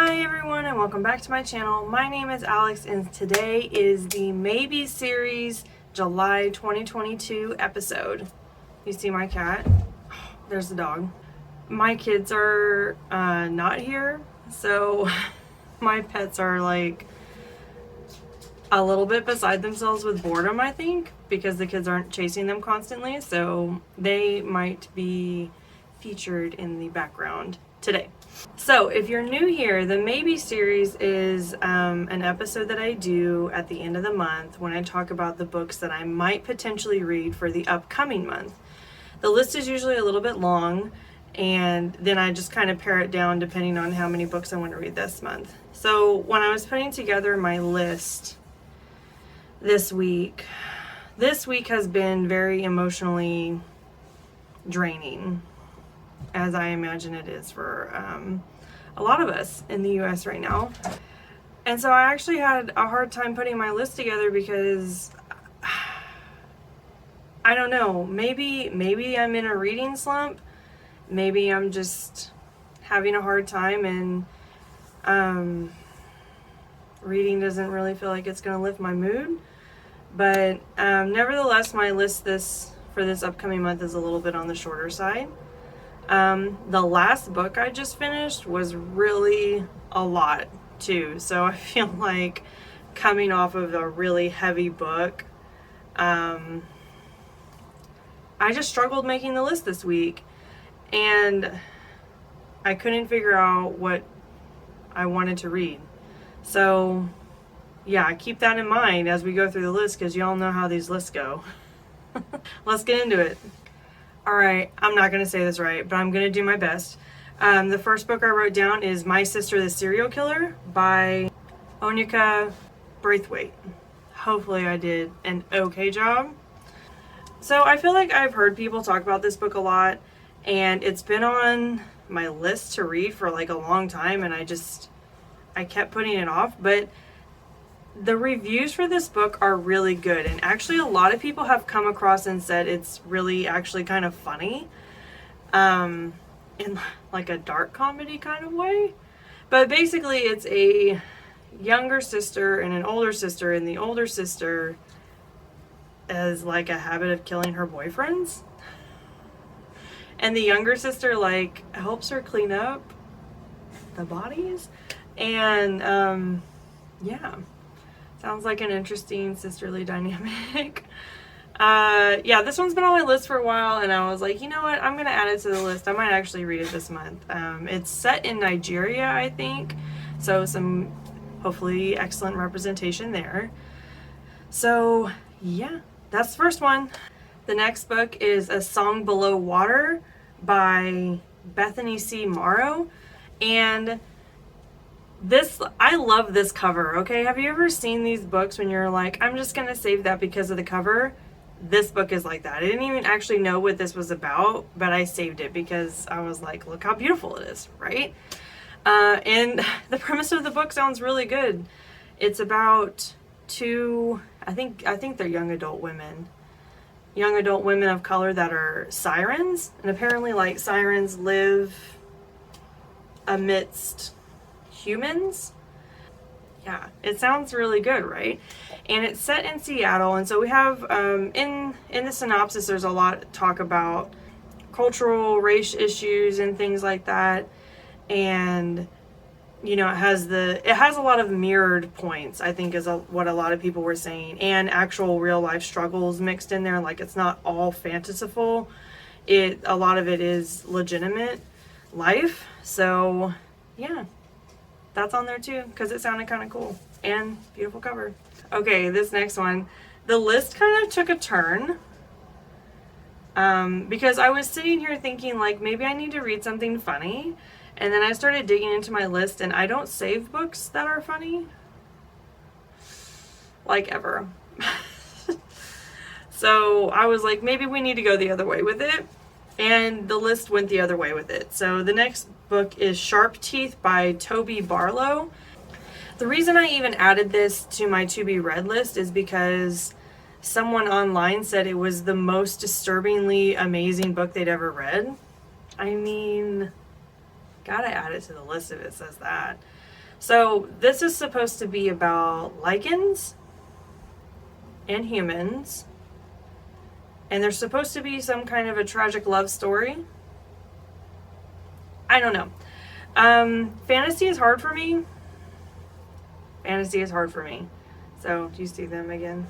Hi everyone and welcome back to my channel. My name is Alex and today is the Maybe series July 2022 episode. You see my cat? There's the dog. My kids are not here, so my pets are like a little bit beside themselves with boredom, I think, because the kids aren't chasing them constantly, so they might be featured in the background today. So if you're new here, the Maybe series is an episode that I do at the end of the month when I talk about the books that I might potentially read for the upcoming month. The list is usually a little bit long, and then I just kind of pare it down depending on how many books I want to read this month. So when I was putting together my list this week has been very emotionally draining, as I imagine it is for a lot of us in the US right now. And so I actually had a hard time putting my list together because I don't know, maybe I'm in a reading slump, maybe I'm just having a hard time and reading doesn't really feel like it's gonna lift my mood. But nevertheless, my list for this upcoming month is a little bit on the shorter side. The last book I just finished was really a lot too, so I feel like coming off of a really heavy book, I just struggled making the list this week, and I couldn't figure out what I wanted to read. So yeah, keep that in mind as we go through the list, because y'all know how these lists go. Let's get into it. Alright, I'm not going to say this right, but I'm going to do my best. The first book I wrote down is My Sister the Serial Killer by Oyinkan Braithwaite. Hopefully I did an okay job. So I feel like I've heard people talk about this book a lot, and it's been on my list to read for like a long time, and I kept putting it off, but the reviews for this book are really good, and actually a lot of people have come across and said it's really actually kind of funny, in like a dark comedy kind of way. But basically it's a younger sister and an older sister, and the older sister has like a habit of killing her boyfriends, and the younger sister like helps her clean up the bodies, and yeah, sounds like an interesting sisterly dynamic. Yeah, this one's been on my list for a while, and I was like, you know what, I'm gonna add it to the list. I might actually read it this month. It's set in Nigeria, I think, so some hopefully excellent representation there. So yeah, that's the first one. The next book is A Song Below Water by Bethany Morrow, and I love this cover, okay? Have you ever seen these books when you're like, I'm just gonna save that because of the cover? This book is like that. I didn't even actually know what this was about, but I saved it because I was like, look how beautiful it is, right? And the premise of the book sounds really good. It's about two, I think they're young adult women of color that are sirens, and apparently like sirens live amidst humans. Yeah, it sounds really good, right? And it's set in Seattle, and so we have in the synopsis there's a lot of talk about cultural race issues and things like that, and you know, it has a lot of mirrored points, I think, is what a lot of people were saying, and actual real life struggles mixed in there. Like, it's not all fanciful, a lot of it is legitimate life. So yeah, that's on there too, because it sounded kind of cool and beautiful cover. Okay, this next one, the list kind of took a turn because I was sitting here thinking like maybe I need to read something funny, and then I started digging into my list, and I don't save books that are funny, like, ever. So I was like, maybe we need to go the other way with it, and the list went the other way with it. So the next book is Sharp Teeth by Toby Barlow. The reason I even added this to my to be read list is because someone online said it was the most disturbingly amazing book they'd ever read. I mean, gotta add it to the list if it says that. So this is supposed to be about lichens and humans, and there's supposed to be some kind of a tragic love story. I don't know. Fantasy is hard for me. Fantasy is hard for me. So, do you see them again?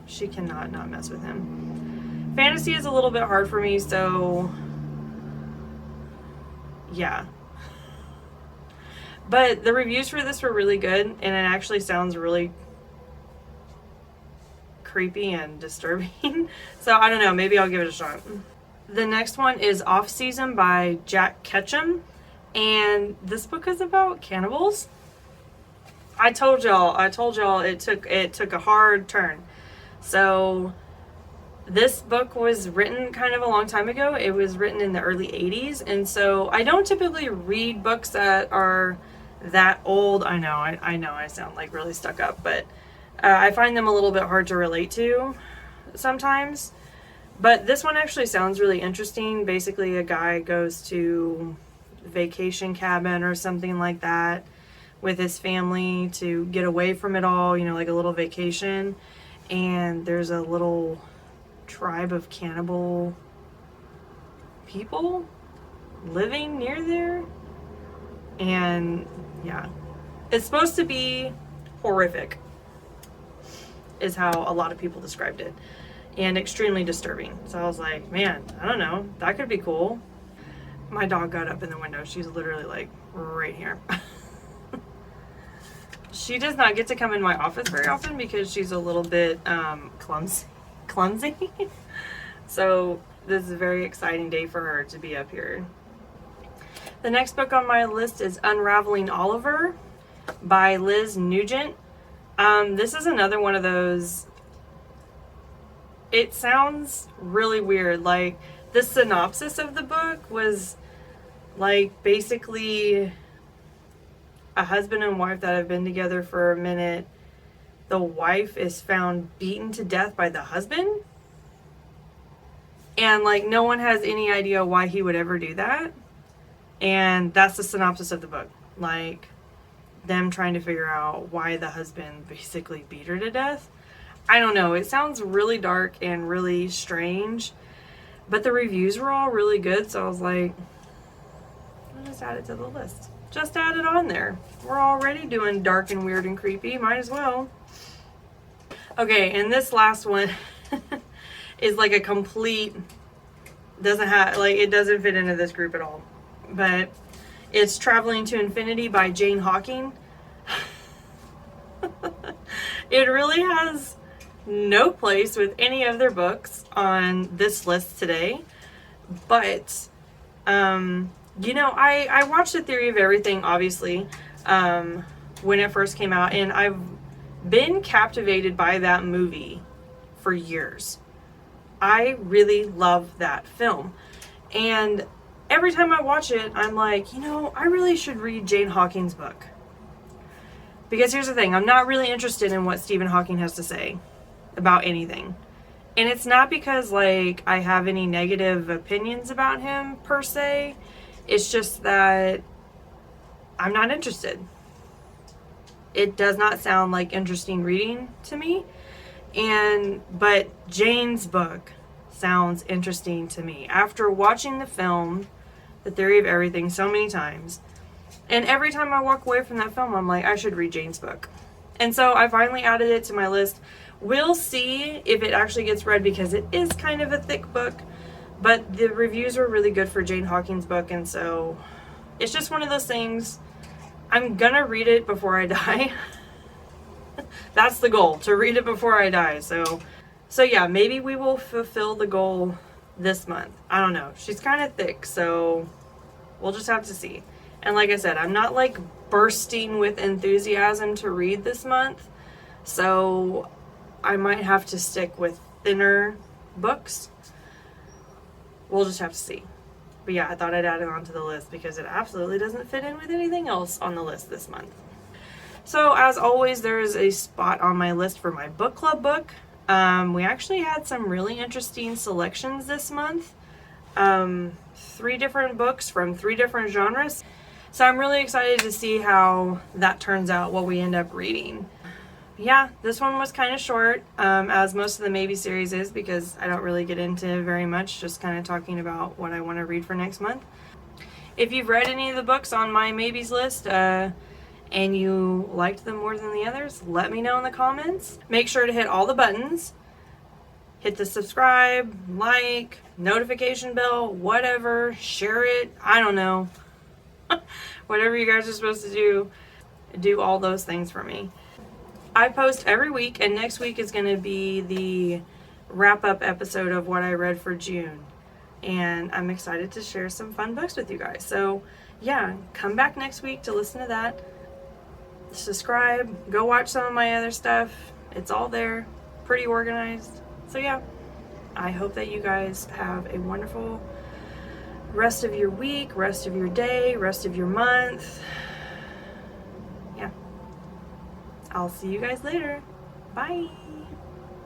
She cannot not mess with him. Fantasy is a little bit hard for me, so yeah. But the reviews for this were really good, and it actually sounds really creepy and disturbing. So I don't know, maybe I'll give it a shot. The next one is Off Season by Jack Ketchum, and this book is about cannibals. I told y'all it took a hard turn. So this book was written kind of a long time ago. It was written in the early 80s, and so I don't typically read books that are that old. I know I sound like really stuck up, but I find them a little bit hard to relate to sometimes. But this one actually sounds really interesting. Basically, a guy goes to a vacation cabin or something like that with his family to get away from it all, you know, like a little vacation. And there's a little tribe of cannibal people living near there. And yeah, it's supposed to be horrific, is how a lot of people described it, and extremely disturbing. So I was like, man, I don't know, that could be cool. My dog got up in the window. She's literally like right here. She does not get to come in my office very often because she's a little bit clumsy. So this is a very exciting day for her to be up here. The next book on my list is Unraveling Oliver by Liz Nugent. This is another one of those, it sounds really weird. Like, the synopsis of the book was like basically a husband and wife that have been together for a minute. The wife is found beaten to death by the husband. And like, no one has any idea why he would ever do that. And that's the synopsis of the book. Like, them trying to figure out why the husband basically beat her to death. I don't know. It sounds really dark and really strange. But the reviews were all really good. So I was like, I'll just add it to the list. Just add it on there. We're already doing dark and weird and creepy. Might as well. Okay, and this last one is like a complete, it doesn't fit into this group at all. But it's Traveling to Infinity by Jane Hawking. It really has no place with any of their books on this list today. But, you know, I watched The Theory of Everything, obviously, when it first came out. And I've been captivated by that movie for years. I really love that film. And every time I watch it, I'm like, you know, I really should read Jane Hawking's book. Because here's the thing, I'm not really interested in what Stephen Hawking has to say about anything. And it's not because, like, I have any negative opinions about him, per se. It's just that I'm not interested. It does not sound like interesting reading to me. But Jane's book sounds interesting to me. After watching the film, The Theory of Everything, so many times, and every time I walk away from that film, I'm like, I should read Jane's book. And so I finally added it to my list. We'll see if it actually gets read, because it is kind of a thick book, but the reviews were really good for Jane Hawking's book, and so it's just one of those things. I'm gonna read it before I die. That's the goal, to read it before I die. So yeah, maybe we will fulfill the goal this month. I don't know. She's kind of thick, so we'll just have to see. And like I said, I'm not like bursting with enthusiasm to read this month, so I might have to stick with thinner books. We'll just have to see. But yeah, I thought I'd add it onto the list because it absolutely doesn't fit in with anything else on the list this month. So as always, there is a spot on my list for my book club book. We actually had some really interesting selections this month. 3 different books from 3 different genres. So I'm really excited to see how that turns out, what we end up reading. Yeah, this one was kind of short, as most of the Maybe series is, because I don't really get into very much, just kind of talking about what I want to read for next month. If you've read any of the books on my Maybes list, and you liked them more than the others, let me know in the comments. Make sure to hit all the buttons. Hit the subscribe, like, notification bell, whatever, share it, I don't know. Whatever you guys are supposed to do all those things for me. I post every week, and next week is going to be the wrap-up episode of what I read for June. And I'm excited to share some fun books with you guys. So, yeah, come back next week to listen to that. Subscribe. Go watch some of my other stuff. It's all there. Pretty organized. So, yeah, I hope that you guys have a wonderful rest of your week, rest of your day, rest of your month. Yeah. I'll see you guys later. Bye.